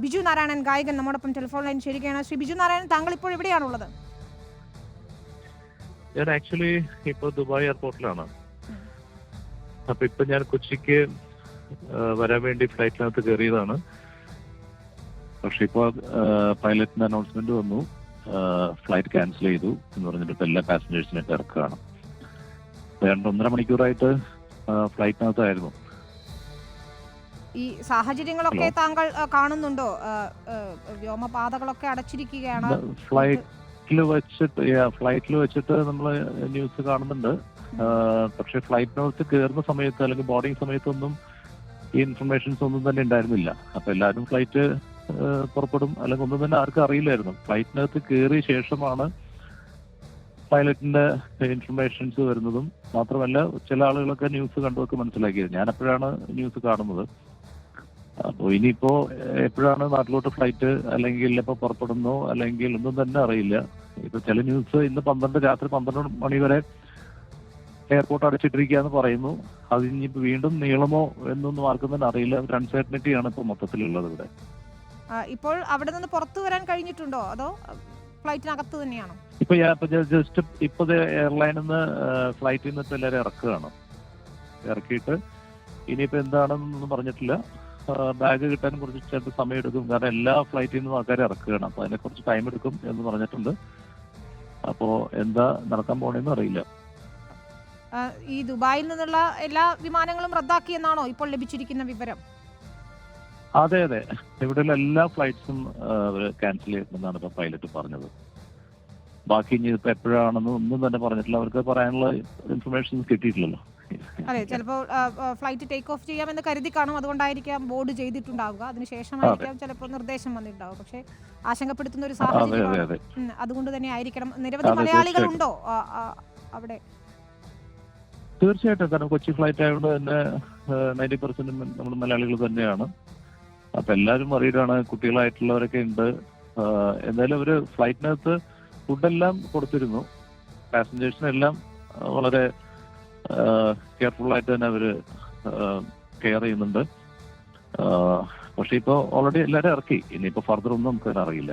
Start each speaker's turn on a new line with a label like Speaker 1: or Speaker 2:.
Speaker 1: ബിജു നാരായണൻ ഗായകൻ നമ്മോടൊപ്പം telephone line ചേരുകയാണ്. ശ്രീ ബിജു നാരായണൻ, താങ്കൾ ഇപ്പോൾ എവിടെയാണുള്ളത്?
Speaker 2: ഞാൻ ആക്ച്വലി ഇപ്പോൾ ദുബായ് എയർപോർട്ടിലാണ്. അപ്പൊ ഇപ്പൊ ഞാൻ കൊച്ചിക്ക് വരാൻ വേണ്ടി ഫ്ലൈറ്റിനകത്ത് കയറിയതാണ്. പക്ഷെ ഇപ്പൊ പൈലറ്റിന്റെ അനൗൺസ്മെന്റ് വന്നു, ഫ്ലൈറ്റ് ക്യാൻസൽ ചെയ്തു എന്ന് പറഞ്ഞിട്ട് ഇപ്പൊ എല്ലാ പാസഞ്ചേഴ്സിനെ ഇറക്കുകയാണ്. 2-1.5 മണിക്കൂറായിട്ട് ഫ്ലൈറ്റിനകത്തായിരുന്നു.
Speaker 1: ഈ സാഹചര്യങ്ങളൊക്കെ താങ്കൾ കാണുന്നുണ്ടോ? വ്യോമപാതകളൊക്കെ അടച്ചിരിക്കുകയാണ്.
Speaker 2: ഫ്ലൈറ്റിൽ വെച്ചിട്ട് നമ്മൾ ന്യൂസ് കാണുന്നുണ്ട്. പക്ഷെ ഫ്ലൈറ്റിനകത്ത് കയറുന്ന സമയത്ത് അല്ലെങ്കിൽ ബോർഡിംഗ് സമയത്തൊന്നും ഈ ഇൻഫർമേഷൻസ് ഒന്നും തന്നെ ഉണ്ടായിരുന്നില്ല. അപ്പൊ എല്ലാവരും ഫ്ലൈറ്റ് പുറപ്പെടും അല്ലെങ്കിൽ ഒന്നും തന്നെ ആർക്കും അറിയില്ലായിരുന്നു. ഫ്ലൈറ്റിനകത്ത് കയറിയ ശേഷമാണ് പൈലറ്റിന്റെ ഇൻഫർമേഷൻസ് വരുന്നതും. മാത്രമല്ല ചില ആളുകളൊക്കെ ന്യൂസ് കണ്ടുമൊക്കെ മനസ്സിലാക്കിയത്. ഞാൻ എപ്പോഴാണ് ന്യൂസ് കാണുന്നത്. അപ്പോൾ ഇനിയിപ്പോ എപ്പോഴാണ് നാട്ടിലോട്ട് ഫ്ലൈറ്റ് അല്ലെങ്കിൽ ഇപ്പൊ പുറപ്പെടുന്നോ അല്ലെങ്കിൽ ഒന്നും തന്നെ അറിയില്ല. ഇപ്പൊ ചില ന്യൂസ് ഇന്ന് രാത്രി 12 മണി വരെ എയർപോർട്ട് അടച്ചിട്ടിരിക്കുകയെന്ന് പറയുന്നു. അത് ഇനിയിപ്പോ വീണ്ടും നീളമോ എന്നൊന്നും ആർക്കും തന്നെ അറിയില്ല. ഒരു അൺസർട്ടനിറ്റിയാണ് ഇപ്പൊ മൊത്തത്തിലുള്ളത് ഇവിടെ.
Speaker 1: ഇപ്പോൾ അവിടെ നിന്ന് പുറത്തു വരാൻ കഴിഞ്ഞിട്ടുണ്ടോ അതോ ഫ്ലൈറ്റിനകത്ത് തന്നെയാണോ?
Speaker 2: ഇപ്പൊ ജസ്റ്റ് ഇപ്പൊ എയർലൈനിൽ നിന്ന് ഫ്ലൈറ്റിൽ നിന്ന് ഇപ്പൊ എല്ലാവരും ഇറക്കുകയാണ്. ഇറക്കിയിട്ട് ഇനിയിപ്പോ എന്താണെന്നൊന്നും പറഞ്ഞിട്ടില്ല. ബാഗ് കിട്ടാൻ കുറച്ച് ചിലപ്പോൾ സമയം എടുക്കും. കാരണം എല്ലാ ഫ്ലൈറ്റിൽ നിന്നും ആൾക്കാരെ ഇറക്കുകയാണ്. അപ്പൊ അതിനെ കുറച്ച് ടൈം എടുക്കും എന്ന് പറഞ്ഞിട്ടുണ്ട്. അപ്പോ എന്താ നടക്കാൻ പോണെന്ന് അറിയില്ല.
Speaker 1: ഈ ദുബായിൽ നിന്നുള്ള എല്ലാ വിമാനങ്ങളും റദ്ദാക്കിയെന്നാണോ ഇപ്പോൾ ലഭിച്ചിരിക്കുന്ന വിവരം?
Speaker 2: അതെ, ഇവിടെയുള്ള എല്ലാ ഫ്ലൈറ്റ്സും ക്യാൻസൽ ചെയ്യുമെന്നാണ് ഇപ്പൊ പൈലറ്റ് പറഞ്ഞത്. ബാക്കി ഇനി ഇപ്പൊ എപ്പോഴാണെന്ന് ഒന്നും തന്നെ പറഞ്ഞിട്ടില്ല. അവർക്ക് പറയാനുള്ള ഇൻഫർമേഷൻ കിട്ടിയിട്ടില്ലല്ലോ.
Speaker 1: അതെ, ചിലപ്പോൾ ഫ്ലൈറ്റ് ടേക്ക് ഓഫ് ചെയ്യാമെന്ന് കരുതി കാണും. അതുകൊണ്ടായിരിക്കാം ബോർഡ് ചെയ്തിട്ടുണ്ടാവുക. അതിനുശേഷമായിരിക്കാം ചിലപ്പോൾ നിർദ്ദേശം വന്നിട്ടുണ്ടാവും. പക്ഷേ ആശങ്കപ്പെടുത്തുന്ന ഒരു സാഹചര്യം അതുകൊണ്ട് തന്നെ ആയിരിക്കണം. നിരവധി മലയാളികളുണ്ടോ അവിടെ?
Speaker 2: തീർച്ചയായിട്ടും. കാരണം കൊച്ചി ഫ്ലൈറ്റ് ആയതുകൊണ്ട് തന്നെ 90% നമ്മൾ മലയാളികൾ തന്നെയാണ്. അപ്പൊ എല്ലാവരും വറീഡാണ്. കുട്ടികളായിട്ടുള്ളവരൊക്കെ ഉണ്ട്. എന്തായാലും അവര് ഫ്ലൈറ്റിനകത്ത് ഫുഡെല്ലാം കൊടുത്തിരുന്നു. പാസഞ്ചേഴ്സിനെല്ലാം വളരെ കെയർഫുൾ ആയിട്ട് തന്നെ അവര് കെയർ ചെയ്യുന്നുണ്ട്. പക്ഷെ ഇപ്പൊ ഓൾറെഡി എല്ലാവരും ഇറക്കി. ഇനിയിപ്പോ ഫർദർ ഒന്നും നമുക്ക് അറിയില്ല.